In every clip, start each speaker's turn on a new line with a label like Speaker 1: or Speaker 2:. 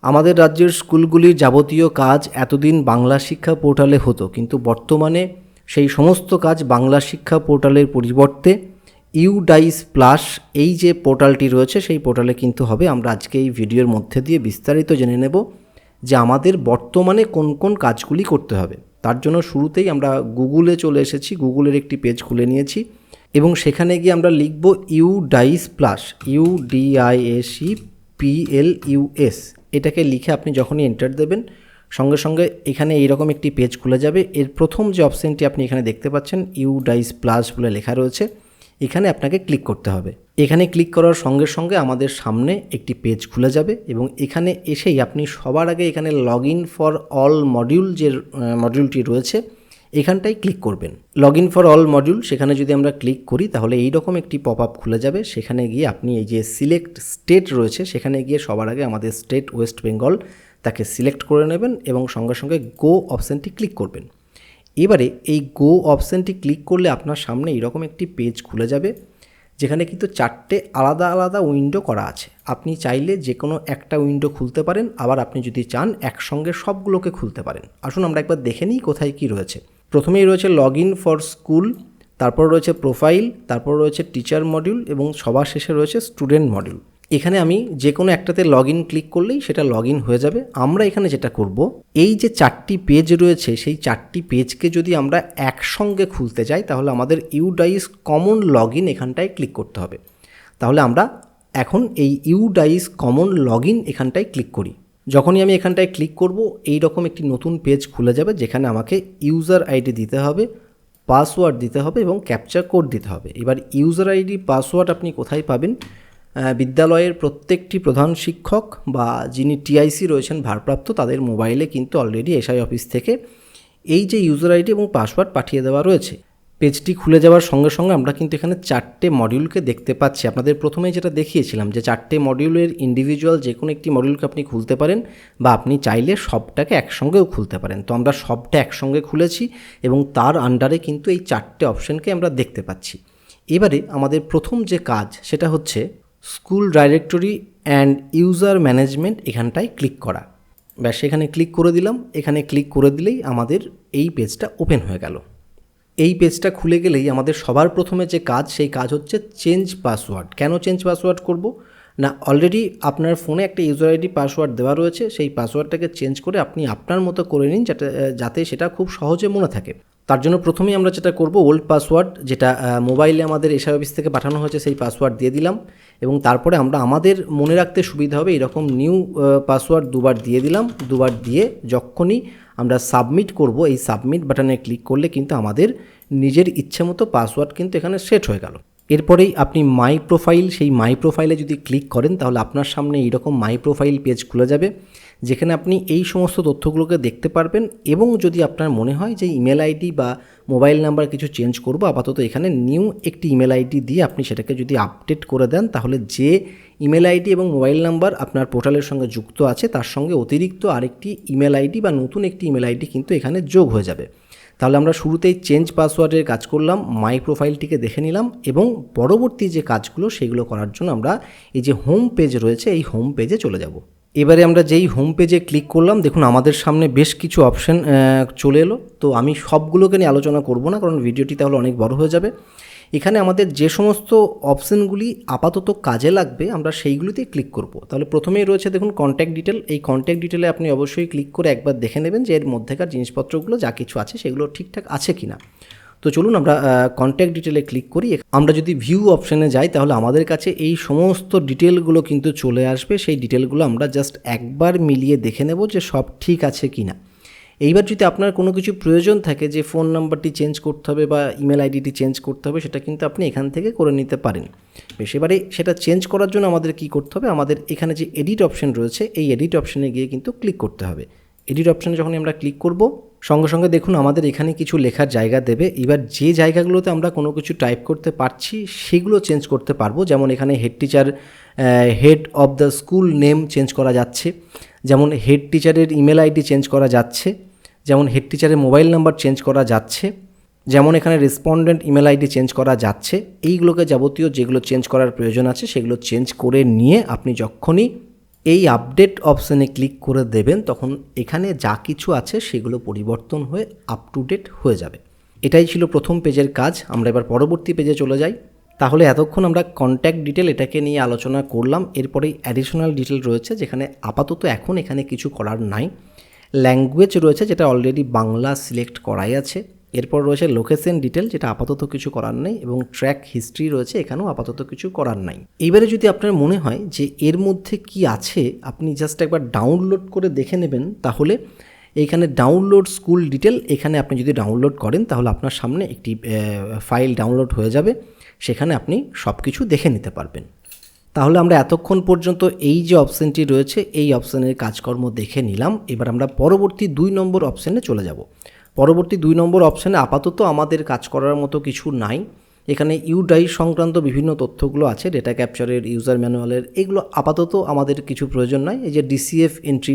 Speaker 1: আমাদের রাজ্যের স্কুলগুলির যাবতীয় কাজ এতদিন বাংলা শিক্ষা পোর্টালে হতো, কিন্তু বর্তমানে সেই সমস্ত কাজ বাংলা শিক্ষা পোর্টালের পরিবর্তে ইউডাইস প্লাস এই যে পোর্টালটি রয়েছে সেই পোর্টালে কিন্তু হবে। আমরা আজকে এই ভিডিওর মধ্যে দিয়ে বিস্তারিত জেনে নেব যে আমাদের বর্তমানে কোন কোন কাজগুলি করতে হবে। তার জন্য শুরুতেই আমরা গুগলে চলে এসেছি, গুগলের একটি পেজ খুলে নিয়েছি এবং সেখানে গিয়ে আমরা লিখব ইউডাইস প্লাস, UDISEPLUS। এটাকে লিখে আপনি যখনই এন্টার দেবেন সঙ্গে সঙ্গে এখানে এইরকম একটি পেজ খুলে যাবে। এর প্রথম যে অপশানটি আপনি এখানে দেখতে পাচ্ছেন ইউডাইস প্লাস বলে লেখা রয়েছে, এখানে আপনাকে ক্লিক করতে হবে। এখানে ক্লিক করার সঙ্গে সঙ্গে আমাদের সামনে একটি পেজ খুলে যাবে এবং এখানে এসেই আপনি সবার আগে এখানে log in for all module যে মডিউলটি রয়েছে এখানটায় ক্লিক করবেন। Log in for all module সেখানে যদি আমরা ক্লিক করি তাহলে এইরকম একটি পপ আপ খুলে যাবে। সেখানে গিয়ে আপনি এই যে সিলেক্ট স্টেট রয়েছে সেখানে গিয়ে সবার আগে আমাদের স্টেট ওয়েস্ট বেঙ্গল তাকে সিলেক্ট করে নেবেন এবং সঙ্গে সঙ্গে গো অপশানটি ক্লিক করবেন। এবারে এই গো অপশানটি ক্লিক করলে আপনার সামনে এরকম একটি পেজ খুলে যাবে যেখানে কিন্তু 4টে আলাদা আলাদা উইন্ডো করা আছে। আপনি চাইলে যে কোনো একটা উইন্ডো খুলতে পারেন, আবার আপনি যদি চান একসঙ্গে সবগুলোকে খুলতে পারেন। আসুন আমরা একবার দেখে নিই কোথায় কি রয়েছে। প্রথমেই রয়েছে লগ ইন ফর স্কুল, তারপর রয়েছে প্রোফাইল, তারপর রয়েছে টিচার মডিউল এবং সবার শেষে রয়েছে স্টুডেন্ট মডিউল। এখানে আমি যে কোনো একটাতে লগ ইন ক্লিক করলেই সেটা লগ ইন হয়ে যাবে। আমরা এখানে যেটা করব, এই যে 4টি পেজ রয়েছে সেই 4টি পেজকে যদি আমরা একসঙ্গে খুলতে চাই তাহলে আমাদের ইউডাইস কমন লগ ইন এখানটায় ক্লিক করতে হবে। তাহলে আমরা এখন এই ইউডাইস কমন লগ ইন এখানটায় ক্লিক করি। যখনই আমি এখানটায় ক্লিক করব এই রকম একটি নতুন পেজ খুলে যাবে যেখানে আমাকে ইউজার আইডি দিতে হবে, পাসওয়ার্ড দিতে হবে এবং ক্যাপচার কোড দিতে হবে। এবার ইউজার আইডি পাসওয়ার্ড আপনি কোথায় পাবেন? বিদ্যালয়ের প্রত্যেকটি প্রধান শিক্ষক বা যিনি টিআইসি রয়েছেন ভারপ্রাপ্ত তাদের মোবাইলে কিন্তু অলরেডি এসআই অফিস থেকে এই যে ইউজার আইডি এবং পাসওয়ার্ড পাঠিয়ে দেওয়া রয়েছে। পেজটি খুলে যাওয়ার সঙ্গে সঙ্গে আমরা কিন্তু এখানে 4টে মডিউলকে দেখতে পাচ্ছি। আপনাদের প্রথমেই যেটা দেখিয়েছিলাম যে 4টে মডিউলের ইন্ডিভিজুয়াল যে কোনো একটি মডিউলকে আপনি খুলতে পারেন বা আপনি চাইলে সবটাকে একসঙ্গেও খুলতে পারেন। তো আমরা সবটা একসঙ্গে খুলেছি এবং তার আন্ডারে কিন্তু এই 4টে অপশানকে আমরা দেখতে পাচ্ছি। এবারে আমাদের প্রথম যে কাজ সেটা হচ্ছে school directory and user management এখানটায় ক্লিক করা। ব্যাস এখানে ক্লিক করে দিলাম। এখানে ক্লিক করে দিলেই আমাদের এই পেজটা ওপেন হয়ে গেল। এই পেজটা খুলে গেলেই আমাদের সবার প্রথমে যে কাজ সেই কাজ হচ্ছে চেঞ্জ পাসওয়ার্ড। কেন চেঞ্জ পাসওয়ার্ড করব না, অলরেডি আপনার ফোনে একটা ইউজার আইডি পাসওয়ার্ড দেওয়া রয়েছে, সেই পাসওয়ার্ডটাকে চেঞ্জ করে আপনি আপনার মতো করে নিন যাতে সেটা খুব সহজে মনে থাকে। তার জন্য প্রথমেই আমরা যেটা করব, ওল্ড পাসওয়ার্ড যেটা মোবাইলে আমাদের এসআই অফিস থেকে পাঠানো হয়েছে সেই পাসওয়ার্ড দিয়ে দিলাম এবং তারপরে আমরা আমাদের মনে রাখতে সুবিধা হবে এরকম নিউ পাসওয়ার্ড দুবার দিয়ে দিলাম। দুবার দিয়ে যখনই আমরা সাবমিট করব এই সাবমিট বাটনে ক্লিক করলে কিন্তু আমাদের নিজের ইচ্ছে মতো পাসওয়ার্ড কিন্তু এখানে সেট হয়ে গেল। এরপরেই আপনি মাই প্রোফাইল, সেই মাই প্রোফাইলে যদি ক্লিক করেন তাহলে আপনার সামনে এইরকম মাই প্রোফাইল পেজ খুলে যাবে যেখানে আপনি এই সমস্ত তথ্যগুলোকে দেখতে পারবেন এবং যদি আপনার মনে হয় যে ইমেল আইডি বা মোবাইল নাম্বার কিছু চেঞ্জ করব, আপাতত এখানে নিউ একটি ইমেল আইডি দিয়ে আপনি সেটাকে যদি আপডেট করে দেন তাহলে যে ইমেল আইডি এবং মোবাইল নাম্বার আপনার পোর্টালের সঙ্গে যুক্ত আছে তার সঙ্গে অতিরিক্ত আরেকটি ইমেল আইডি বা নতুন একটি ইমেল আইডি কিন্তু এখানে যোগ হয়ে যাবে। তাহলে আমরা শুরুতেই চেঞ্জ পাসওয়ার্ডের কাজ করলাম, মাই প্রোফাইলটিকে দেখে নিলাম এবং পরবর্তী যে কাজগুলো সেগুলো করার জন্য আমরা এই যে হোম পেজ রয়েছে এই হোম পেজে চলে যাব। এবারে আমরা যেই হোম পেজে ক্লিক করলাম দেখুন আমাদের সামনে বেশ কিছু অপশান চলে এলো। তো আমি সবগুলোকে নিয়ে আলোচনা করব না কারণ ভিডিওটি তাহলে অনেক বড় হয়ে যাবে। এখানে আমাদের যে সমস্ত অপশানগুলি আপাতত কাজে লাগবে আমরা সেইগুলিতে ক্লিক করব। তাহলে প্রথমেই রয়েছে দেখুন কন্ট্যাক্ট ডিটেল। এই কন্ট্যাক্ট ডিটেলে আপনি অবশ্যই ক্লিক করে একবার দেখে নেবেন যে এর মধ্যেকার জিনিসপত্রগুলো যা কিছু আছে সেগুলো ঠিকঠাক আছে কিনা। তো চলুন আমরা কন্ট্যাক্ট ডিটেলে ক্লিক করি। আমরা যদি ভিউ অপশানে যাই তাহলে আমাদের কাছে এই সমস্ত ডিটেলগুলো কিন্তু চলে আসবে। সেই ডিটেলগুলো আমরা জাস্ট একবার মিলিয়ে দেখে নেব যে সব ঠিক আছে কিনা। এইবার যদি আপনার কোনো কিছু প্রয়োজন থাকে যে ফোন নাম্বারটি চেঞ্জ করতে হবে বা ইমেল আইডিটি চেঞ্জ করতে হবে সেটা কিন্তু আপনি এখান থেকে করে নিতে পারেন। বেশ, এবারে সেটা চেঞ্জ করার জন্য আমাদের কি করতে হবে, আমাদের এখানে যে এডিট অপশান রয়েছে এই এডিট অপশানে গিয়ে কিন্তু ক্লিক করতে হবে। এডিট অপশানে যখন আমরা ক্লিক করব সঙ্গে সঙ্গে দেখুন আমাদের এখানে কিছু লেখার জায়গা দেবে। এবার যে জায়গাগুলোতে আমরা কোনো কিছু টাইপ করতে পারছি সেগুলো চেঞ্জ করতে পারবো। যেমন এখানে head teacher, head of the school name change করা যাচ্ছে, যেমন হেড টিচারের ইমেল আইডি চেঞ্জ করা যাচ্ছে, যেমন হেড টিচারের মোবাইল নাম্বার চেঞ্জ করা যাচ্ছে, যেমন এখানে রেসপন্ডেন্ট ইমেল আইডি চেঞ্জ করা যাচ্ছে। এইগুলোকে যাবতীয় যেগুলো চেঞ্জ করার প্রয়োজন আছে সেগুলো চেঞ্জ করে নিয়ে আপনি যখনই এই আপডেট অপশানে ক্লিক করে দেবেন, তখন এখানে যা কিছু আছে সেগুলো পরিবর্তন হয়ে আপ টু ডেট হয়ে যাবে। এটাই ছিল প্রথম পেজের কাজ। আমরা এবার পরবর্তী পেজে চলে যাই। তাহলে এতক্ষণ আমরা কন্ট্যাক্ট ডিটেল এটাকে নিয়ে আলোচনা করলাম। এরপরেই অ্যাডিশনাল ডিটেল রয়েছে, যেখানে আপাতত এখন এখানে কিছু করার নাই। ল্যাঙ্গুয়েজ রয়েছে, যেটা অলরেডি বাংলা সিলেক্ট করাই আছে। এরপর রয়েছে লোকেশন ডিটেল, যেটা আপাতত কিছু করার নেই, এবং ট্র্যাক হিস্ট্রি রয়েছে, এখানেও আপাতত কিছু করার নাই। এবারে যদি আপনার মনে হয় যে এর মধ্যে কি আছে আপনি জাস্ট একবার ডাউনলোড করে দেখে নেবেন, তাহলে এইখানে ডাউনলোড স্কুল ডিটেল, এখানে আপনি যদি ডাউনলোড করেন তাহলে আপনার সামনে একটি ফাইল ডাউনলোড হয়ে যাবে, সেখানে আপনি সব কিছু দেখে নিতে পারবেন। তাহলে আমরা এতক্ষণ পর্যন্ত এই যে অপশানটি রয়েছে এই অপশানের কাজকর্ম দেখে নিলাম। এবার আমরা পরবর্তী 2 নম্বর অপশানে চলে যাব। পরবর্তী 2 নম্বর অপশানে আপাতত আমাদের কাজ করার মতো কিছু নাই। এখানে ইউডাইস সংক্রান্ত বিভিন্ন তথ্যগুলো আছে, ডেটা ক্যাপচারের, ইউজার ম্যানুয়ালের, এগুলো আপাতত আমাদের কিছু প্রয়োজন নাই। এই যে ডিসিএফ এন্ট্রি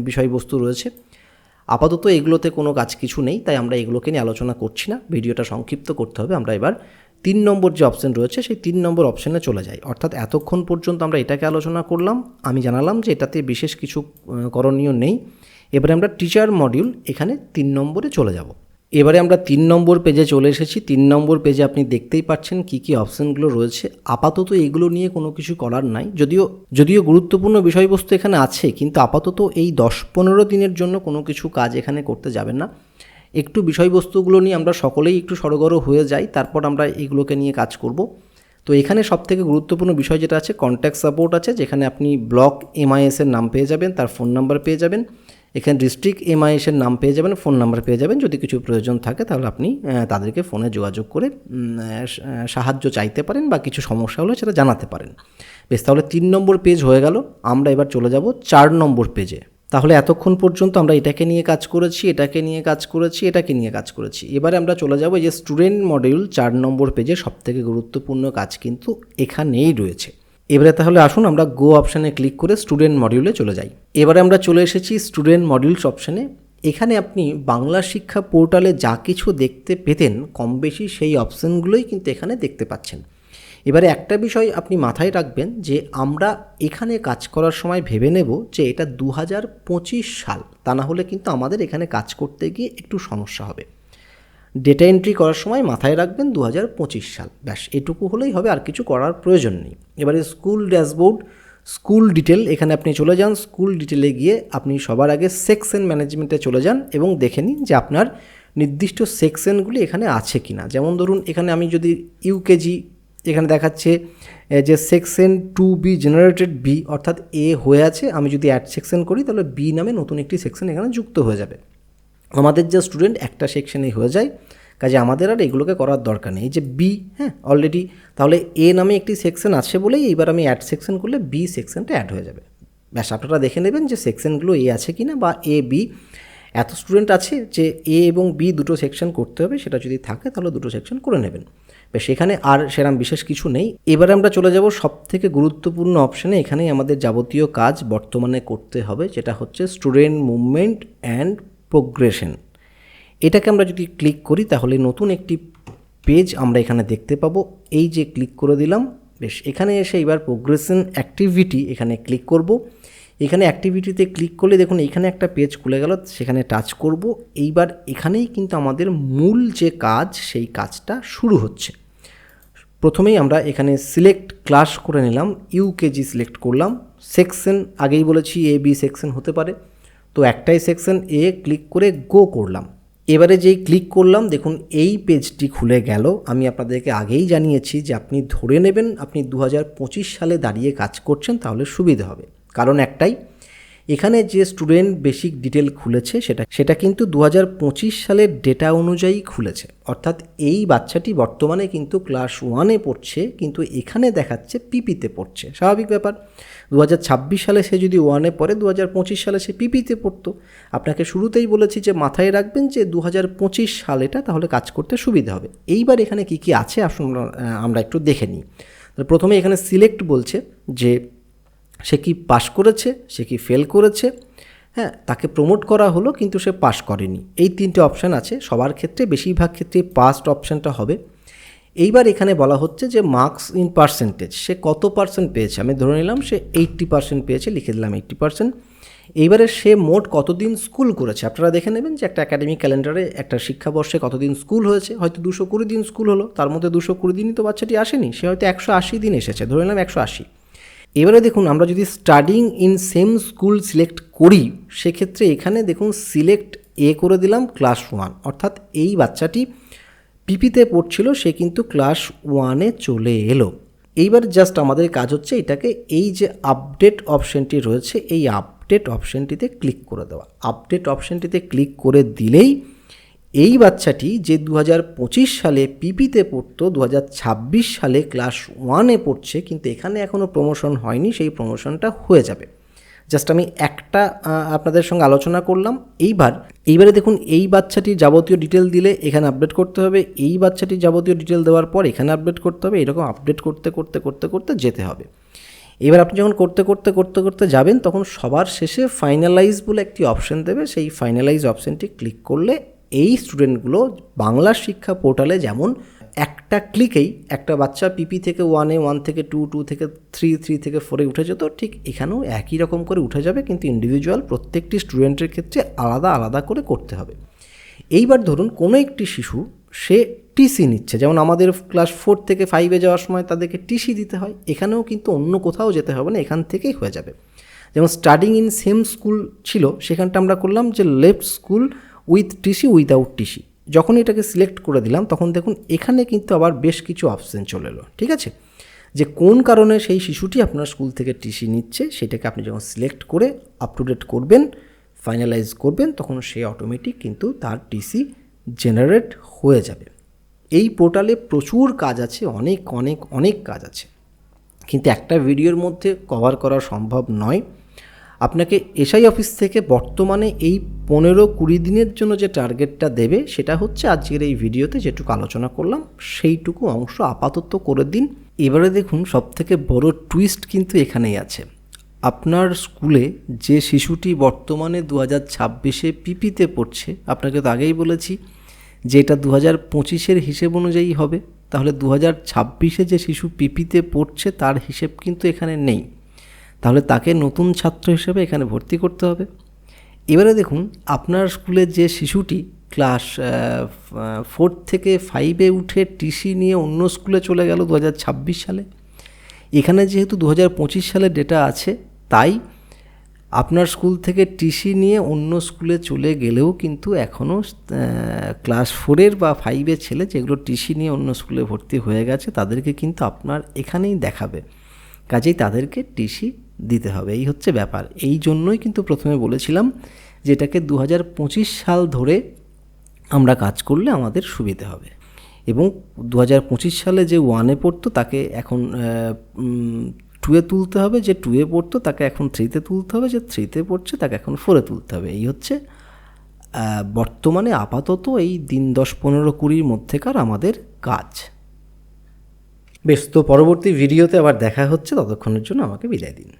Speaker 1: বিষয়বস্তু রয়েছে, আপাতত এগুলোতে কোনো কাজ কিছু নেই, তাই আমরা এগুলোকে নিয়ে আলোচনা করছি না, ভিডিওটা সংক্ষিপ্ত করতে হবে। আমরা এবার 3 নম্বর যে অপশান রয়েছে সেই 3 নম্বর অপশানে চলে যাই। অর্থাৎ এতক্ষণ পর্যন্ত আমরা এটাকে আলোচনা করলাম, আমি জানালাম যে এটাতে বিশেষ কিছু করণীয় নেই। এবারে আমরা টিচার মডিউল এখানে 3 নম্বরে চলে যাব। এবারে আমরা 3 নম্বর পেজে চলে এসেছি। 3 নম্বর পেজে আপনি দেখতেই পাচ্ছেন কী কী অপশানগুলো রয়েছে। আপাতত এগুলো নিয়ে কোনো কিছু করার নাই, যদিও গুরুত্বপূর্ণ বিষয়বস্তু এখানে আছে, কিন্তু আপাতত এই 10-15 দিনের জন্য কোনো কিছু কাজ এখানে করতে যাবেন না। একটু বিষয়বস্তুগুলো নিয়ে আমরা সকলেই একটু সড়গড় হয়ে যাই, তারপর আমরা এগুলোকে নিয়ে কাজ করব। তো এখানে সবথেকে গুরুত্বপূর্ণ বিষয় যেটা আছে, কন্ট্যাক্ট সাপোর্ট আছে, যেখানে আপনি ব্লক এমআইএসের নাম পেয়ে যাবেন, তার ফোন নাম্বার পেয়ে যাবেন। এখানে ডিস্ট্রিক্ট এমআইএসের নাম পেয়ে যাবেন, ফোন নাম্বার পেয়ে যাবেন। যদি কিছু প্রয়োজন থাকে তাহলে আপনি তাদেরকে ফোনে যোগাযোগ করে সাহায্য চাইতে পারেন, বা কিছু সমস্যা হলে সেটা জানাতে পারেন। বেশ, তাহলে 3 নম্বর পেজ হয়ে গেল। আমরা এবার চলে যাব 4 নম্বর পেজে। তাহলে এতক্ষণ পর্যন্ত আমরা এটাকে নিয়ে কাজ করেছি, এটাকে নিয়ে কাজ করেছি, এটাকে নিয়ে কাজ করেছি। এবারে আমরা চলে যাব যে স্টুডেন্ট মডিউল 4 নম্বর পেজে। সবথেকে গুরুত্বপূর্ণ কাজ কিন্তু এখানেই রয়েছে। এবারে তাহলে আসুন আমরা গো অপশানে ক্লিক করে স্টুডেন্ট মডিউলে চলে যাই। এবারে আমরা চলে এসেছি স্টুডেন্ট মডিউলস অপশানে। এখানে আপনি বাংলা শিক্ষা পোর্টালে যা কিছু দেখতে পেতেন কম বেশি সেই অপশানগুলোই কিন্তু এখানে দেখতে পাচ্ছেন। এবারে একটা বিষয় আপনি মাথায় রাখবেন যে আমরা এখানে কাজ করার সময় ভেবে নেব যে এটা 2025 সাল, তা না হলে কিন্তু আমাদের এখানে কাজ করতে গিয়ে একটু সমস্যা হবে। ডেটা এন্ট্রি করার সময় মাথায় রাখবেন 2025 সাল, ব্যাস এটুকু হলেই হবে, আর কিছু করার প্রয়োজন নেই। এবারে স্কুল ড্যাশবোর্ড, স্কুল ডিটেল, এখানে আপনি চলে যান। স্কুল ডিটেলে গিয়ে আপনি সবার আগে সেকশন ম্যানেজমেন্টে চলে যান এবং দেখে নিন যে আপনার নির্দিষ্ট সেকশনগুলি এখানে আছে কি না। যেমন ধরুন এখানে আমি যদি ইউকেজি, এখানে দেখাচ্ছে যে সেকশন 2B জেনারেটেড বি, অর্থাৎ এ হয়ে আছে, আমি যদি অ্যাড সেকশন করি তাহলে বি নামে নতুন একটি সেকশন এখানে যুক্ত হয়ে যাবে। আমাদের যে স্টুডেন্ট একটা সেকশনেই হয়ে যায়, কাজে আমাদের আর এগুলোকে করার দরকার নেই। এই যে বি, হ্যাঁ অলরেডি তাহলে এ নামে একটি সেকশন আছে বলেই এইবার আমি অ্যাড সেকশন করলে বি সেকশনটা অ্যাড হয়ে যাবে। ব্যাস আপনারা দেখে নেবেন যে সেকশনগুলো এ আছে কি না, বা এ বি এত স্টুডেন্ট আছে যে এ এবং বি দুটো সেকশন করতে হবে, সেটা যদি থাকে তাহলে দুটো সেকশন করে নেবেন। বেশ, এখানে আর সেরকম বিশেষ কিছু নেই। এবারে আমরা চলে যাব সবথেকে গুরুত্বপূর্ণ অপশানে। এখানেই আমাদের যাবতীয় কাজ বর্তমানে করতে হবে, যেটা হচ্ছে স্টুডেন্ট মুভমেন্ট অ্যান্ড প্রোগ্রেশন। এটাকে আমরা যদি ক্লিক করি তাহলে নতুন একটি পেজ আমরা এখানে দেখতে পাবো। এই যে ক্লিক করে দিলাম, বেশ এখানে এসে এবার প্রোগ্রেশন অ্যাক্টিভিটি এখানে ক্লিক করব। এখানে অ্যাক্টিভিটিতে ক্লিক করলে দেখুন এখানে একটা পেজ খুলে গেল, সেখানে টাচ করব। এইবার এখানেই কিন্তু আমাদের মূল যে কাজ সেই কাজটা শুরু হচ্ছে। প্রথমেই আমরা এখানে সিলেক্ট ক্লাস করে নিলাম, ইউকেজি সিলেক্ট করলাম। সেকশন আগেই বলেছি এ বি সেকশন হতে পারে, তো একটাই সেকশন এ ক্লিক করে গো করলাম। এবারে যেই ক্লিক করলাম দেখুন এই পেজটি খুলে গেল। আমি আপনাদেরকে আগেই জানিয়েছি যে আপনি ধরে নেবেন আপনি 2025 সালে দাঁড়িয়ে কাজ করছেন, তাহলে সুবিধা হবে। কারণ একটাই, এখানে যে স্টুডেন্ট বেসিক ডিটেল খুলেছে সেটা কিন্তু 2025 সালের ডেটা অনুযায়ী খুলেছে। অর্থাৎ এই বাচ্চাটি বর্তমানে কিন্তু ক্লাস 1-এ পড়ছে, কিন্তু এখানে দেখাচ্ছে পিপিতে পড়ছে। স্বাভাবিক ব্যাপার, 2026 সালে সে যদি 1-এ পড়ে 2025 সালে সে পিপিতে পড়তো। আপনাকে শুরুতেই বলেছি যে মাথায় রাখবেন যে 2025 সাল এটা, তাহলে কাজ করতে সুবিধা হবে। এইবার এখানে কি কি আছে আসুন আমরা একটু দেখে নিই। প্রথমে এখানে সিলেক্ট বলছে যে সে কি পাস করেছে, সে কি ফেল করেছে, হ্যাঁ তাকে প্রমোট করা হলো কিন্তু সে পাস করেনি। এই 3টে অপশান আছে, সবার ক্ষেত্রে বেশিরভাগ ক্ষেত্রে পাস্ট অপশানটা হবে। এইবার এখানে বলা হচ্ছে যে মার্কস ইন পার্সেন্টেজ, সে কত পার্সেন্ট পেয়েছে। আমি ধরে নিলাম সে 80% পেয়েছে, লিখে দিলাম 80%। এইবারে সে মোট কতদিন স্কুল করেছে। আপনারা দেখে নেবেন যে একটা একাডেমিক ক্যালেন্ডারে একটা শিক্ষাবর্ষে কতদিন স্কুল হয়েছে। হয়তো 220 দিন স্কুল হলো, তার মধ্যে 220 দিনই তো বাচ্চাটি আসেনি, সে হয়তো 180 দিন এসেছে, ধরে নিলাম 180। এবারে দেখুন, আমরা যদি studying in same school select করি, সেক্ষেত্রে এখানে দেখুন সিলেক্ট এ করে দিলাম ক্লাস 1, অর্থাৎ এই বাচ্চাটি পিপিতে পড়ছিল, সে কিন্তু ক্লাস 1-এ চলে এলো। এইবার জাস্ট আমাদের কাজ হচ্ছে এটাকে, এই যে আপডেট অপশানটি রয়েছে, এই আপডেট অপশানটিতে ক্লিক করে দেওয়া। আপডেট অপশানটিতে ক্লিক করে দিলেই এই বাচ্চাটি যে 2025 সালে পিপিতে পড়তো, 2026 সালে ক্লাস 1-এ পড়ছে, কিন্তু এখানে এখনও প্রমোশন হয়নি, সেই প্রমোশনটা হয়ে যাবে। জাস্ট আমি একটা আপনাদের সঙ্গে আলোচনা করলাম। এইবারে দেখুন, এই বাচ্চাটির যাবতীয় ডিটেল দিলে এখানে আপডেট করতে হবে, এই বাচ্চাটির যাবতীয় ডিটেল দেওয়ার পর এখানে আপডেট করতে হবে, এরকম আপডেট করতে করতে করতে করতে যেতে হবে। এবার আপনি যখন করতে করতে করতে করতে যাবেন, তখন সবার শেষে ফাইনালাইজ বলে একটি অপশান দেবে, সেই ফাইনালাইজ অপশানটি ক্লিক করলে এই স্টুডেন্টগুলো বাংলা শিক্ষা পোর্টালে যেমন একটা ক্লিকেই একটা বাচ্চা পিপি থেকে 1-এ, 1 থেকে 2, 2 থেকে 3, 3 থেকে 4-এ উঠে যেত, ঠিক এখানেও একই রকম করে উঠে যাবে, কিন্তু ইন্ডিভিজুয়াল প্রত্যেকটি স্টুডেন্টের ক্ষেত্রে আলাদা আলাদা করে করতে হবে। এইবার ধরুন কোনো একটি শিশু সে টিসি নিচ্ছে, যেমন আমাদের ক্লাস 4 থেকে 5-এ যাওয়ার সময় তাদেরকে টিসি দিতে হয়, এখানেও কিন্তু অন্য কোথাও যেতে হবে না, এখান থেকেই হয়ে যাবে। যেমন স্টাডিং ইন সেম স্কুল ছিল, সেখানটা আমরা করলাম যে left school with TC, without TC. যখন এটাকে সিলেক্ট করে দিলাম, তখন দেখুন এখানে কিন্তু আবার বেশ কিছু অপশান চলে এলো। ঠিক আছে, যে কোন কারণে সেই শিশুটি আপনার স্কুল থেকে টিসি নিচ্ছে, সেটাকে আপনি যখন সিলেক্ট করে আপ টু ডেট করবেন, ফাইনালাইজ করবেন, তখন সে অটোমেটিক কিন্তু তার টিসি জেনারেট হয়ে যাবে। এই পোর্টালে প্রচুর কাজ আছে, অনেক অনেক অনেক কাজ আছে, কিন্তু একটা ভিডিওর মধ্যে কভার করা সম্ভব নয়। আপনাকে এসআই অফিস থেকে বর্তমানে এই 15-20 দিনের জন্য যে টার্গেটটা দেবে, সেটা হচ্ছে আজকের এই ভিডিওতে যেটুকু আলোচনা করলাম সেইটুকু অংশ আপাতত করে দিন। এবারে দেখুন, সবথেকে বড় টুইস্ট কিন্তু এখানেই আছে। আপনার স্কুলে যে শিশুটি বর্তমানে 2026-এ পিপিতে পড়ছে, আপনাকে তো আগেই বলেছি যে এটা 2025-এর হিসেব অনুযায়ী হবে, তাহলে 2026-এ যে শিশু পিপিতে পড়ছে তার হিসেব কিন্তু এখানে নেই, তাহলে তাকে নতুন ছাত্র হিসেবে এখানে ভর্তি করতে হবে। এবারে দেখুন, আপনার স্কুলে যে শিশুটি ক্লাস 4 থেকে 5-এ উঠে টিসি নিয়ে অন্য স্কুলে চলে গেল 2026 সালে, এখানে যেহেতু 2025 সালের ডেটা আছে, তাই আপনার স্কুল থেকে টিসি নিয়ে অন্য স্কুলে চলে গেলেও কিন্তু এখনও ক্লাস 4-এর বা 5-এর ছেলে যেগুলো টিসি নিয়ে অন্য স্কুলে ভর্তি হয়ে গেছে, তাদেরকে কিন্তু আপনার এখানেই দেখাবে, কাজেই তাদেরকে টিসি দিতে হবে। এই হচ্ছে ব্যাপার। এই জন্যই কিন্তু প্রথমে বলেছিলাম যে এটাকে 2025 সাল ধরে আমরা কাজ করলে আমাদের সুবিধে হবে। এবং 2025 সালে যে 1-এ পড়তো তাকে এখন 2-এ তুলতে হবে, যে 2-এ পড়তো তাকে এখন 3-তে তুলতে হবে, যে 3-তে পড়ছে তাকে এখন 4-এ তুলতে হবে। এই হচ্ছে বর্তমানে আপাতত এই দিন 10, 15, 20-র মধ্যেকার আমাদের কাজ। বেশ, তো পরবর্তী ভিডিওতে আবার দেখা হচ্ছে, ততক্ষণের জন্য আমাকে বিদায় দিন।